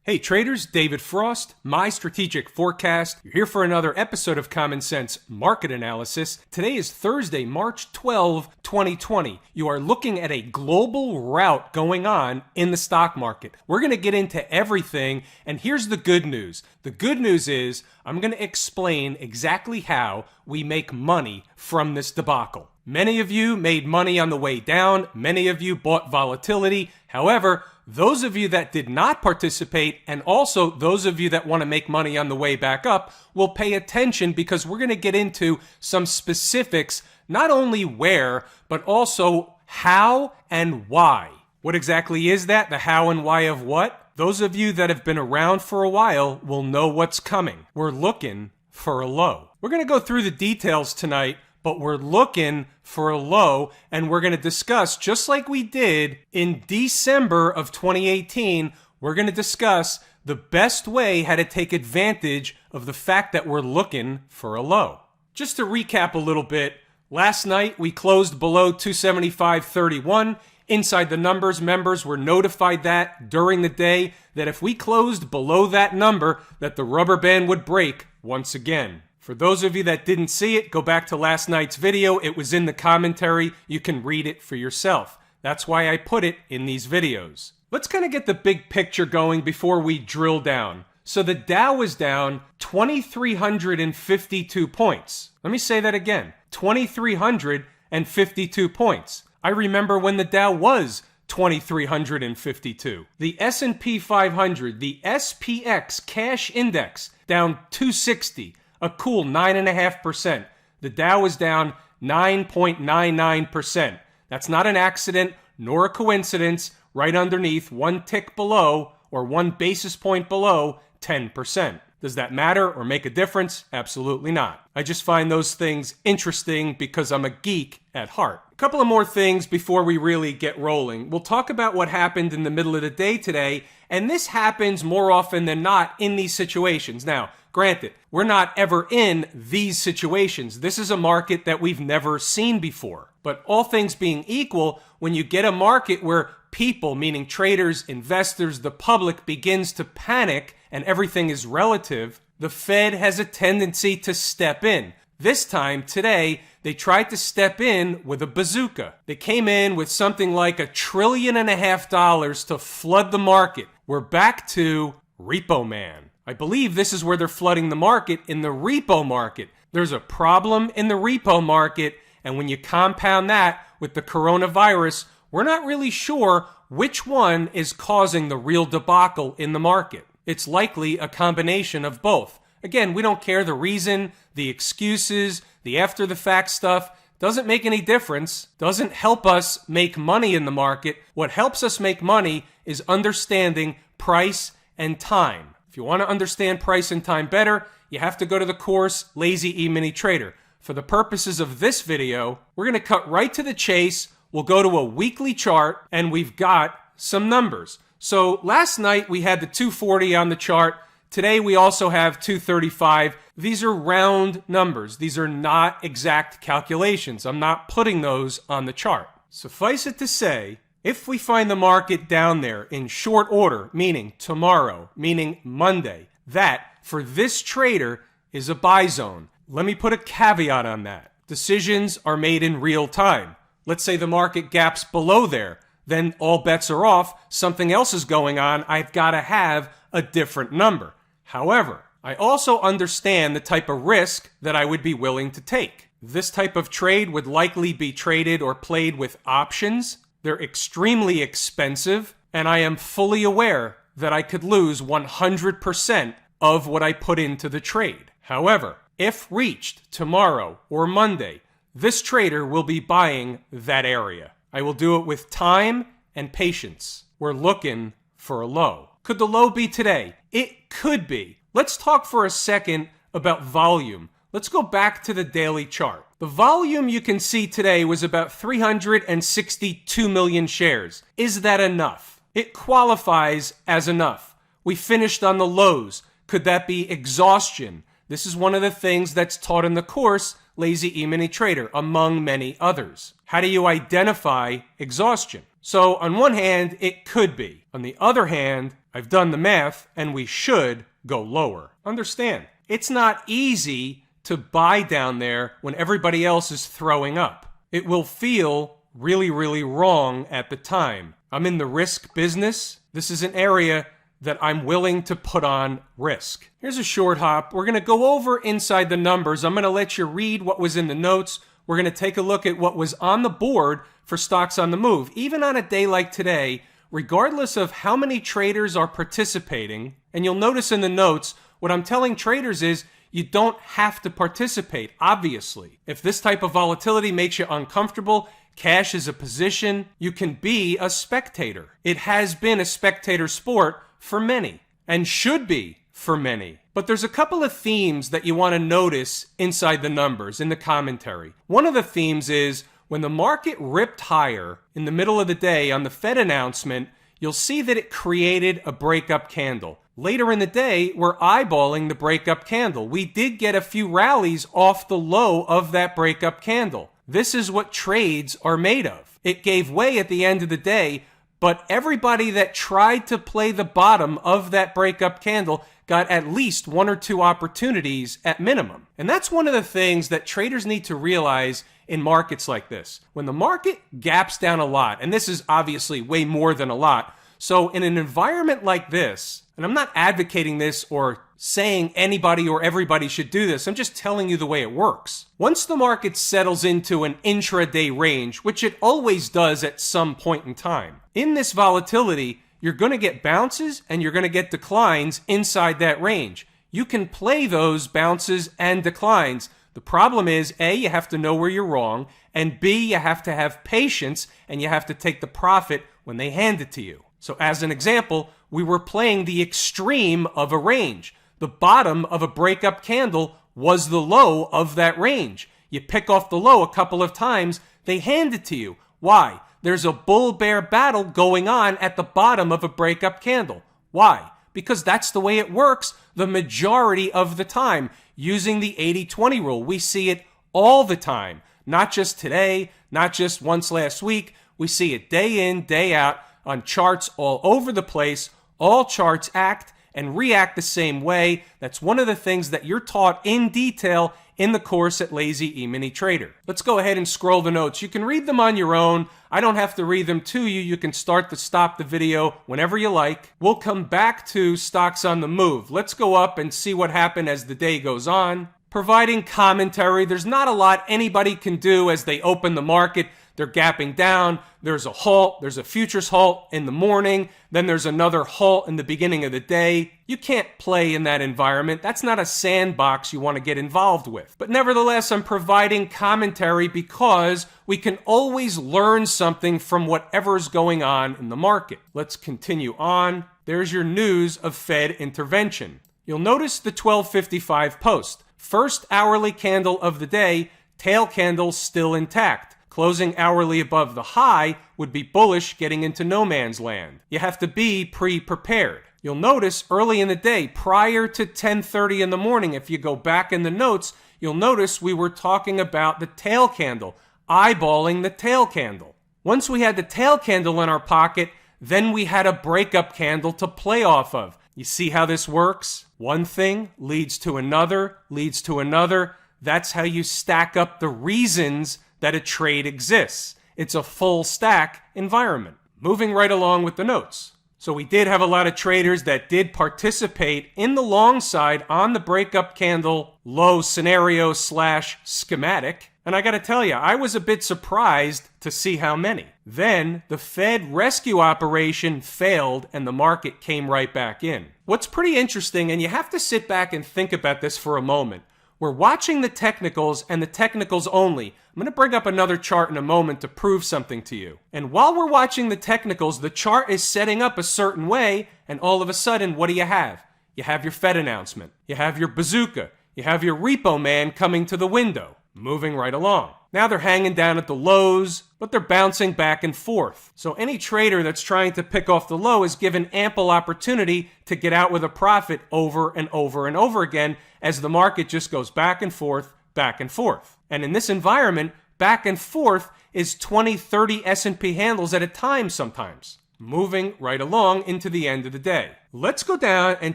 Hey traders, David Frost, my strategic forecast. You're here for another episode of Common Sense Market Analysis. Today is Thursday, March 12, 2020. You are looking at a global rout going on in the stock market. We're going to get into everything, and here's the good news. The good news is I'm going to explain exactly how we make money from this debacle. Many of you made money on the way down. Many of you bought volatility. However, those of you that did not participate, and also those of you that want to make money on the way back up, will pay attention because we're going to get into some specifics, not only where, but also how and why. What exactly is that? The how and why of what? Those of you that have been around for a while will know what's coming. We're looking for a low. We're going to go through the details tonight, but we're looking for a low, and we're going to discuss, just like we did in December of 2018, we're going to discuss the best way how to take advantage of the fact that we're looking for a low. Just to recap a little bit, last night we closed below 275.31. Inside the numbers, members were notified that during the day that if we closed below that number, that the rubber band would break once again. For those of you that didn't see it, go back to last night's video. It was in the commentary. You can read it for yourself. That's why I put it in these videos. Let's kind of get the big picture going before we drill down. So the Dow was down 2,352 points. Let me say that again, 2,352 points. I remember when the Dow was 2,352. The S&P 500, the SPX cash index, down 260. A cool 9.5%. The Dow is down 9.99%. That's not an accident nor a coincidence. Right underneath, one tick below or 1 basis point below 10%. Does that matter or make a difference? Absolutely not. I just find those things interesting because I'm a geek at heart. A couple of more things before we really get rolling. We'll talk about what happened in the middle of the day today, and this happens more often than not in these situations. Now, granted, we're not ever in these situations. This is a market that we've never seen before. But all things being equal, when you get a market where people, meaning traders, investors, the public, begins to panic and everything is relative, the Fed has a tendency to step in. This time, today, they tried to step in with a bazooka. They came in with something like $1.5 trillion to flood the market. We're back to Repo Man. I believe this is where they're flooding the market, in the repo market. There's a problem in the repo market, and when you compound that with the coronavirus, we're not really sure which one is causing the real debacle in the market. It's likely a combination of both. Again, we don't care the reason, the excuses, the after-the-fact stuff. Doesn't make any difference. Doesn't help us make money in the market. What helps us make money is understanding price and time. If you want to understand price and time better, you have to go to the course Lazy E-mini Trader. For the purposes of this video, we're going to cut right to the chase. We'll go to a weekly chart, and we've got some numbers. So last night we had the 240 on the chart. Today we also have 235. These are round numbers. These are not exact calculations. I'm not putting those on the chart. Suffice it to say, if we find the market down there in short order, meaning tomorrow, meaning Monday, that for this trader is a buy zone. Let me put a caveat on that. Decisions are made in real time. Let's say the market gaps below there. Then all bets are off. Something else is going on. I've got to have a different number. However, I also understand the type of risk that I would be willing to take. This type of trade would likely be traded or played with options. They're extremely expensive, and I am fully aware that I could lose 100% of what I put into the trade. However, if reached tomorrow or Monday, this trader will be buying that area. I will do it with time and patience. We're looking for a low. Could the low be today? It could be. Let's talk for a second about volume. Let's go back to the daily chart. The volume you can see today was about 362 million shares. Is that enough? It qualifies as enough. We finished on the lows. Could that be exhaustion? This is one of the things that's taught in the course Lazy E-mini Trader, among many others. How do you identify exhaustion? So on one hand, it could be. On the other hand, I've done the math and we should go lower. Understand, it's not easy to buy down there when everybody else is throwing up. It will feel really, really wrong at the time. I'm in the risk business. This is an area that I'm willing to put on risk. Here's a short hop. We're going to go over inside the numbers. I'm going to let you read what was in the notes. We're going to take a look at what was on the board for stocks on the move. Even on a day like today, regardless of how many traders are participating, and you'll notice in the notes, what I'm telling traders is you don't have to participate, obviously. If this type of volatility makes you uncomfortable, cash is a position, you can be a spectator. It has been a spectator sport for many, and should be for many. But there's a couple of themes that you want to notice inside the numbers, in the commentary. One of the themes is when the market ripped higher in the middle of the day on the Fed announcement, you'll see that it created a breakup candle. Later in the day, we're eyeballing the breakup candle. We did get a few rallies off the low of that breakup candle. This is what trades are made of. It gave way at the end of the day, but everybody that tried to play the bottom of that breakup candle got at least one or two opportunities at minimum. And that's one of the things that traders need to realize in markets like this. When the market gaps down a lot, and this is obviously way more than a lot, so in an environment like this, and I'm not advocating this or saying anybody or everybody should do this, I'm just telling you the way it works. Once the market settles into an intraday range, which it always does at some point in time, in this volatility, you're going to get bounces and you're going to get declines inside that range. You can play those bounces and declines. The problem is, A, you have to know where you're wrong, and B, you have to have patience and you have to take the profit when they hand it to you. So as an example, we were playing the extreme of a range. The bottom of a breakup candle was the low of that range. You pick off the low a couple of times, they hand it to you. Why? There's a bull-bear battle going on at the bottom of a breakup candle. Why? Because that's the way it works the majority of the time. Using the 80-20 rule, we see it all the time. Not just today, not just once last week. We see it day in, day out on charts all over the place. All charts act and react the same way. That's one of the things that you're taught in detail in the course at Lazy E-mini Trader. Let's go ahead and scroll the notes. You can read them on your own. I don't have to read them to you. You can start to stop the video whenever you like. We'll come back to stocks on the move. Let's go up and see what happened as the day goes on. Providing commentary. There's not a lot anybody can do as they open the market. They're gapping down. There's a halt. There's a futures halt in the morning. Then there's another halt in the beginning of the day. You can't play in that environment. That's not a sandbox you want to get involved with. But nevertheless, I'm providing commentary because we can always learn something from whatever's going on in the market. Let's continue on. There's your news of Fed intervention. You'll notice the 12:55 post. First hourly candle of the day, tail candle still intact. Closing hourly above the high would be bullish, getting into no man's land. You have to be pre-prepared. You'll notice early in the day, prior to 10:30 in the morning, if you go back in the notes, you'll notice we were talking about the tail candle, eyeballing the tail candle. Once we had the tail candle in our pocket, then we had a breakup candle to play off of. You see how this works? One thing leads to another, leads to another. That's how you stack up the reasons that a trade exists. It's a full stack environment. Moving right along with the notes. So we did have a lot of traders that did participate in the long side on the breakup candle low scenario / schematic. And I got to tell you, I was a bit surprised to see how many. Then the Fed rescue operation failed and the market came right back in. What's pretty interesting, and you have to sit back and think about this for a moment, we're watching the technicals and the technicals only. I'm going to bring up another chart in a moment to prove something to you. And while we're watching the technicals, the chart is setting up a certain way, and all of a sudden, what do you have? You have your Fed announcement. You have your bazooka. You have your repo man coming to the window. Moving right along. Now they're hanging down at the lows, but they're bouncing back and forth. So any trader that's trying to pick off the low is given ample opportunity to get out with a profit over and over and over again as the market just goes back and forth, back and forth. And in this environment, back and forth is 20, 30 S&P handles at a time sometimes, moving right along into the end of the day. Let's go down and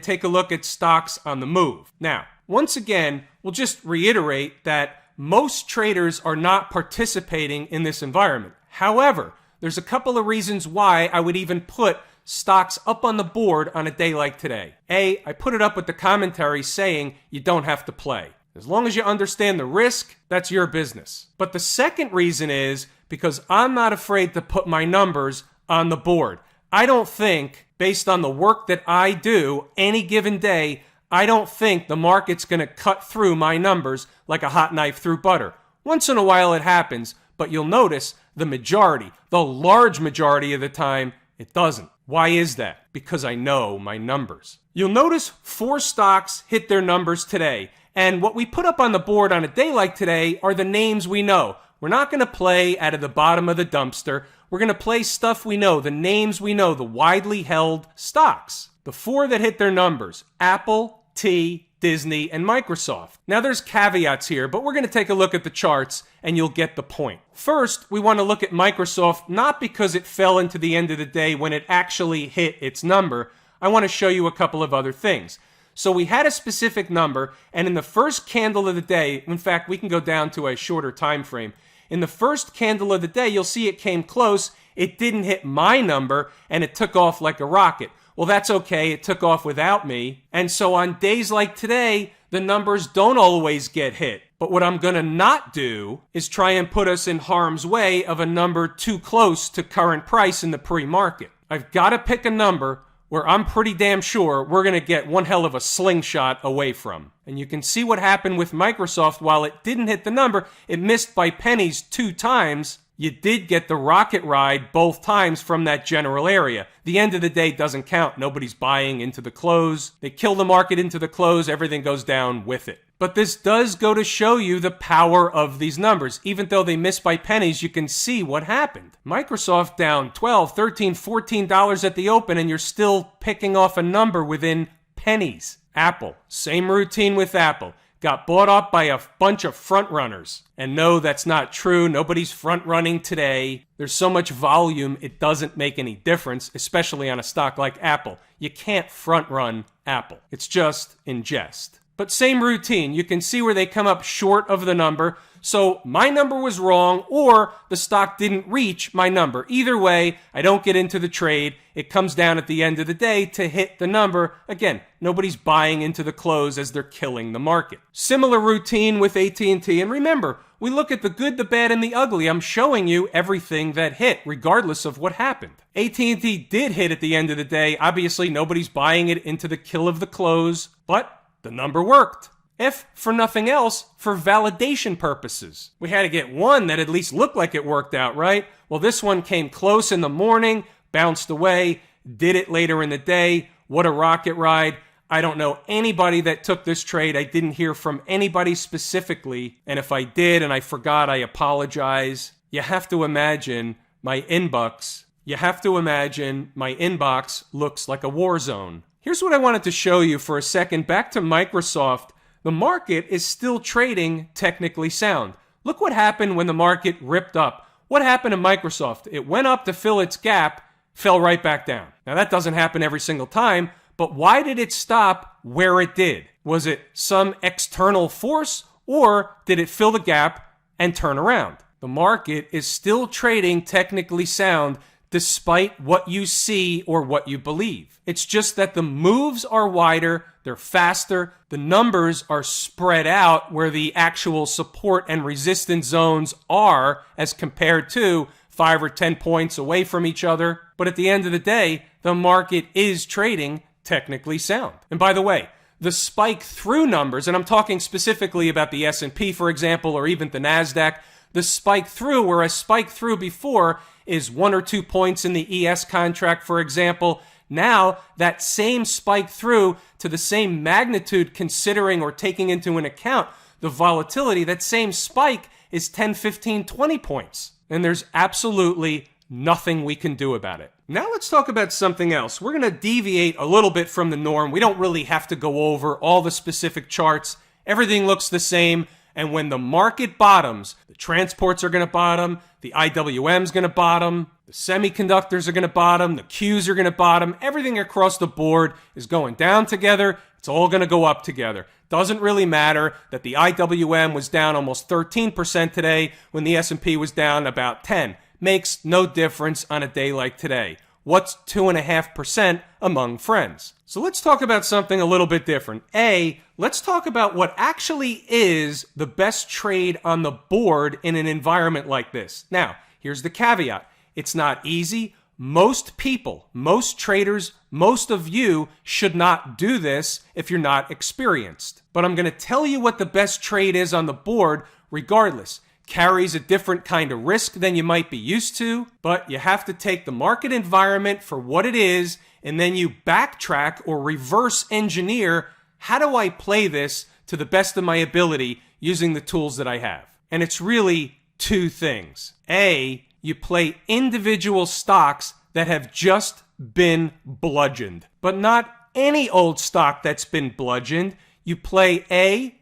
take a look at stocks on the move. Now, once again, we'll just reiterate that most traders are not participating in this environment. However, there's a couple of reasons why I would even put stocks up on the board on a day like today. I put it up with the commentary saying you don't have to play. As long as you understand the risk, that's your business. But the second reason is because I'm not afraid to put my numbers on the board. I don't think, based on the work that I do any given day, I don't think the market's going to cut through my numbers like a hot knife through butter. Once in a while it happens, but you'll notice the large majority of the time, it doesn't. Why is that? Because I know my numbers. You'll notice 4 stocks hit their numbers today. And what we put up on the board on a day like today are the names we know. We're not going to play out of the bottom of the dumpster. We're going to play stuff we know, the names we know, the widely held stocks. The 4 that hit their numbers: Apple, T, Disney, and Microsoft. Now there's caveats here, but we're going to take a look at the charts and you'll get the point. First, we want to look at Microsoft, not because it fell into the end of the day when it actually hit its number. I want to show you a couple of other things. So we had a specific number, and in the first candle of the day, in fact, we can go down to a shorter time frame. In the first candle of the day, you'll see it came close. It didn't hit my number, and it took off like a rocket. Well, that's okay. It took off without me. And so on days like today, the numbers don't always get hit. But what I'm going to not do is try and put us in harm's way of a number too close to current price in the pre-market. I've got to pick a number where I'm pretty damn sure we're going to get one hell of a slingshot away from. And you can see what happened with Microsoft. While it didn't hit the number, it missed by pennies 2 times. You did get the rocket ride both times from that general area. The end of the day doesn't count. Nobody's buying into the close. They kill the market into the close. Everything goes down with it. But this does go to show you the power of these numbers. Even though they missed by pennies, you can see what happened. Microsoft down $12, $13, $14 at the open, and you're still picking off a number within pennies. Apple, same routine with Apple. Got bought up by a bunch of front runners. And no, that's not true. Nobody's front running today. There's so much volume, it doesn't make any difference, especially on a stock like Apple. You can't front run Apple. It's just in jest. But same routine. You can see where they come up short of the number. So my number was wrong, or the stock didn't reach my number. Either way, I don't get into the trade. It comes down at the end of the day to hit the number. Again, nobody's buying into the close as they're killing the market. Similar routine with AT&T. And remember, we look at the good, the bad, and the ugly. I'm showing you everything that hit, regardless of what happened. AT&T did hit at the end of the day. Obviously, nobody's buying it into the kill of the close, but the number worked. If for nothing else, for validation purposes. We had to get one that at least looked like it worked out, right? Well, this one came close in the morning, bounced away, did it later in the day. What a rocket ride. I don't know anybody that took this trade. I didn't hear from anybody specifically. And if I did and I forgot, I apologize. You have to imagine my inbox looks like a war zone. Here's what I wanted to show you for a second. Back to Microsoft. The market is still trading technically sound. Look what happened when the market ripped up. What happened to Microsoft? It went up to fill its gap, fell right back down. Now that doesn't happen every single time, but why did it stop where it did? Was it some external force, or did it fill the gap and turn around? The market is still trading technically sound despite what you see or what you believe. It's just that the moves are wider, they're faster, the numbers are spread out where the actual support and resistance zones are as compared to 5 or 10 points away from each other. But at the end of the day, the market is trading technically sound. And by the way, the spike through numbers, and I'm talking specifically about the S&P, for example, or even the NASDAQ, the spike through, where a spike through before is 1 or 2 points in the ES contract, for example. Now, that same spike through to the same magnitude, considering or taking into an account the volatility, that same spike is 10, 15, 20 points. And there's absolutely nothing we can do about it. Now let's talk about something else. We're going to deviate a little bit from the norm. We don't really have to go over all the specific charts. Everything looks the same. And when the market bottoms, the transports are going to bottom, the IWM is going to bottom, the semiconductors are going to bottom, the Qs are going to bottom, everything across the board is going down together. It's all going to go up together. Doesn't really matter that the IWM was down almost 13% today when the S&P was down about 10. Makes no difference on a day like today. What's 2.5% among friends? So let's talk about something a little bit different. Let's talk about what actually is the best trade on the board in an environment like this. Now, here's the caveat. It's not easy. Most people, most traders, most of you should not do this if you're not experienced. But I'm going to tell you what the best trade is on the board regardless. Carries a different kind of risk than you might be used to, but you have to take the market environment for what it is, and then you backtrack or reverse engineer, how do I play this to the best of my ability using the tools that I have? And it's really two things. You play individual stocks that have just been bludgeoned, but not any old stock that's been bludgeoned. You play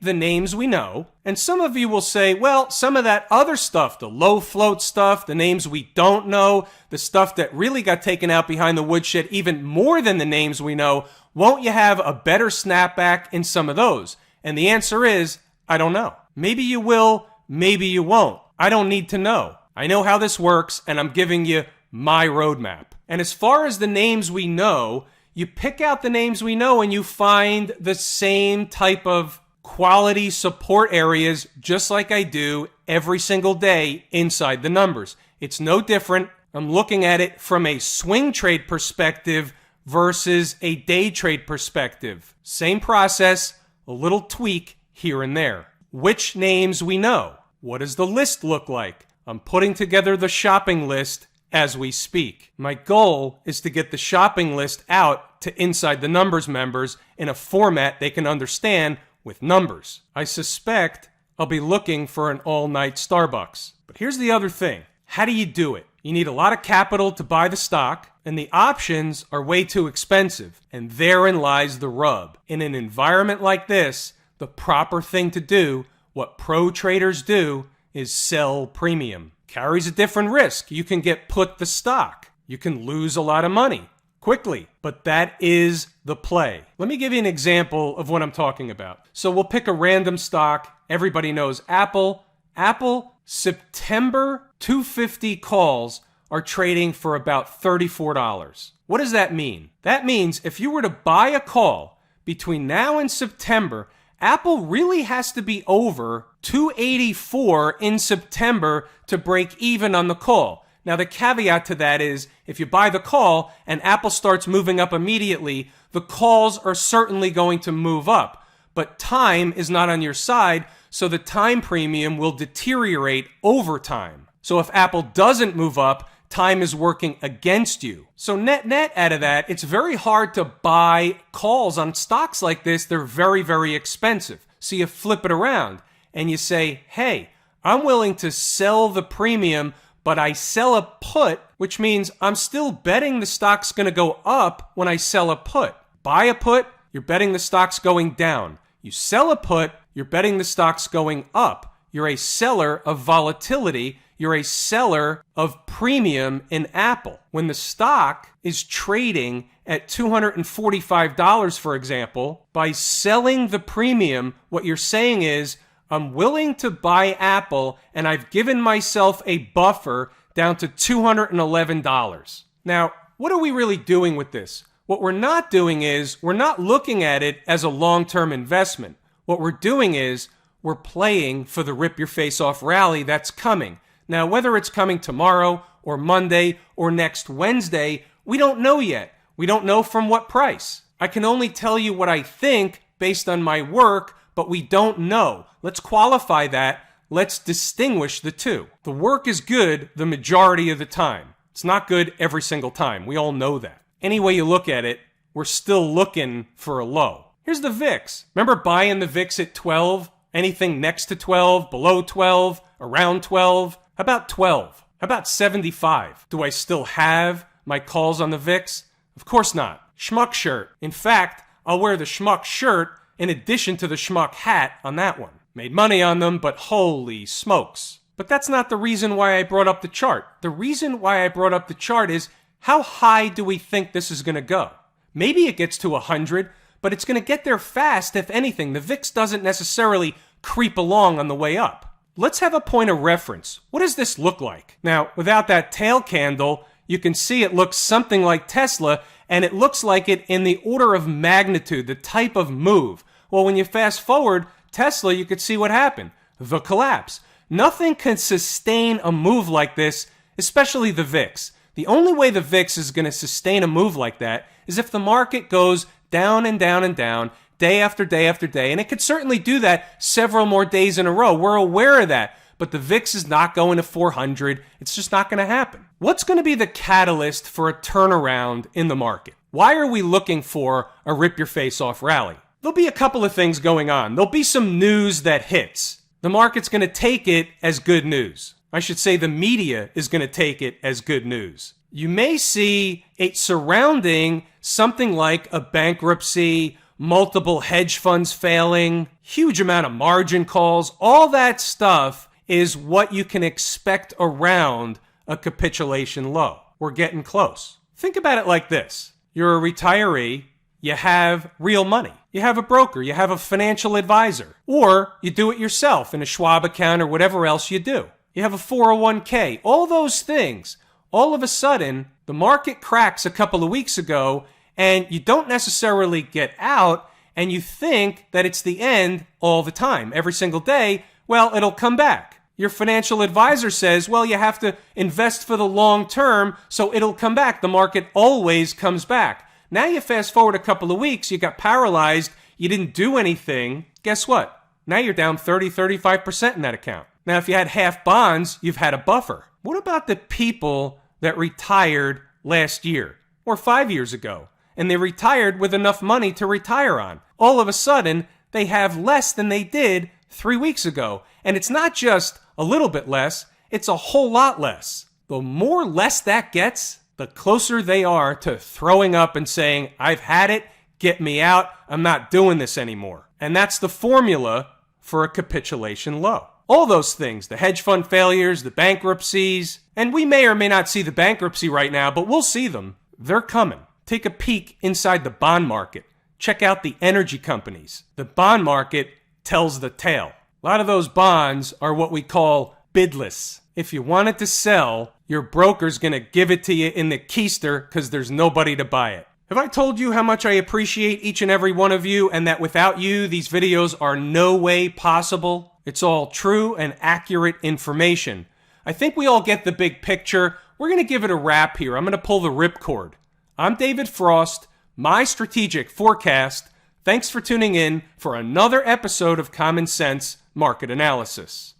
the names we know, and some of you will say, well, some of that other stuff, the low float stuff, the names we don't know, the stuff that really got taken out behind the woodshed even more than the names we know, won't you have a better snapback in some of those? And the answer is, I don't know. Maybe you will, maybe you won't. I don't need to know. I know how this works, and I'm giving you my roadmap. And as far as the names we know, you pick out the names we know and you find the same type of quality support areas just like I do every single day inside the numbers. It's no different. I'm looking at it from a swing trade perspective versus a day trade perspective. Same process, a little tweak here and there. Which names we know? What does the list look like? I'm putting together the shopping list as we speak. My goal is to get the shopping list out to Inside the Numbers members in a format they can understand with numbers. I suspect I'll be looking for an all-night Starbucks. But here's the other thing. How do you do it? You need a lot of capital to buy the stock, and the options are way too expensive. And therein lies the rub. In an environment like this, the proper thing to do, what pro traders do, is sell premium. Carries a different risk. You can get put the stock. You can lose a lot of money quickly, but that is the play. Let me give you an example of what I'm talking about. So we'll pick a random stock. Everybody knows Apple. Apple, September 250 calls are trading for about $34. What does that mean? That means if you were to buy a call between now and September, Apple really has to be over 284 in September to break even on the call. Now, the caveat to that is if you buy the call and Apple starts moving up immediately, the calls are certainly going to move up. But time is not on your side, so the time premium will deteriorate over time. So if Apple doesn't move up, time is working against you. So net out of that, it's very hard to buy calls on stocks like this. They're very, very expensive. So you flip it around and you say, hey, I'm willing to sell the premium, but I sell a put, which means I'm still betting the stock's going to go up when I sell a put. Buy a put, you're betting the stock's going down. You sell a put, you're betting the stock's going up. You're a seller of volatility. You're a seller of premium in Apple. When the stock is trading at $245, for example, by selling the premium, what you're saying is, I'm willing to buy Apple and I've given myself a buffer down to $211. Now, what are we really doing with this? What we're not doing is we're not looking at it as a long-term investment. What we're doing is we're playing for the rip-your-face-off rally that's coming. Now, whether it's coming tomorrow or Monday or next Wednesday, we don't know yet. We don't know from what price. I can only tell you what I think based on my work, but we don't know. Let's qualify that. Let's distinguish the two. The work is good the majority of the time. It's not good every single time. We all know that. Any way you look at it, we're still looking for a low. Here's the VIX. Remember buying the VIX at 12? Anything next to 12, below 12, around 12? How about 12? How about 75? Do I still have my calls on the VIX? Of course not. Schmuck shirt. In fact, I'll wear the schmuck shirt in addition to the schmuck hat on that one. Made money on them, but holy smokes. But that's not the reason why I brought up the chart. The reason why I brought up the chart is, how high do we think this is going to go? Maybe it gets to 100, but it's going to get there fast if anything. The VIX doesn't necessarily creep along on the way up. Let's have a point of reference. What does this look like? Now, without that tail candle, you can see it looks something like Tesla, and it looks like it in the order of magnitude, the type of move. Well, when you fast forward, Tesla, you could see what happened. The collapse. Nothing can sustain a move like this, especially the VIX. The only way the VIX is going to sustain a move like that is if the market goes down and down and down, day after day after day, and it could certainly do that several more days in a row. We're aware of that, but the VIX is not going to 400. It's just not going to happen. What's going to be the catalyst for a turnaround in the market? Why are we looking for a rip-your-face-off rally? There'll be a couple of things going on. There'll be some news that hits. The market's going to take it as good news. I should say the media is going to take it as good news. You may see it surrounding something like a bankruptcy, multiple hedge funds failing, huge amount of margin calls. All that stuff is what you can expect around a capitulation low. We're getting close. Think about it like this. You're a retiree. You have real money. You have a broker. You have a financial advisor. Or you do it yourself in a Schwab account or whatever else you do. You have a 401k. All those things. All of a sudden, the market cracks a couple of weeks ago, and you don't necessarily get out, and you think that it's the end all the time. Every single day, well, it'll come back. Your financial advisor says, well, you have to invest for the long term, so it'll come back. The market always comes back. Now you fast forward a couple of weeks, you got paralyzed, you didn't do anything. Guess what? Now you're down 30, 35% in that account. Now, if you had half bonds, you've had a buffer. What about the people that retired last year or 5 years ago, and they retired with enough money to retire on? All of a sudden, they have less than they did 3 weeks ago. And it's not just a little bit less, it's a whole lot less. The more less that gets, the closer they are to throwing up and saying, I've had it, get me out, I'm not doing this anymore. And that's the formula for a capitulation low. All those things, the hedge fund failures, the bankruptcies, and we may or may not see the bankruptcy right now, but we'll see them. They're coming. Take a peek inside the bond market. Check out the energy companies. The bond market tells the tale. A lot of those bonds are what we call bidless. If you want it to sell, your broker's going to give it to you in the keister because there's nobody to buy it. Have I told you how much I appreciate each and every one of you, and that without you, these videos are no way possible? It's all true and accurate information. I think we all get the big picture. We're going to give it a wrap here. I'm going to pull the ripcord. I'm David Frost, my strategic forecast. Thanks for tuning in for another episode of Common Sense Market Analysis.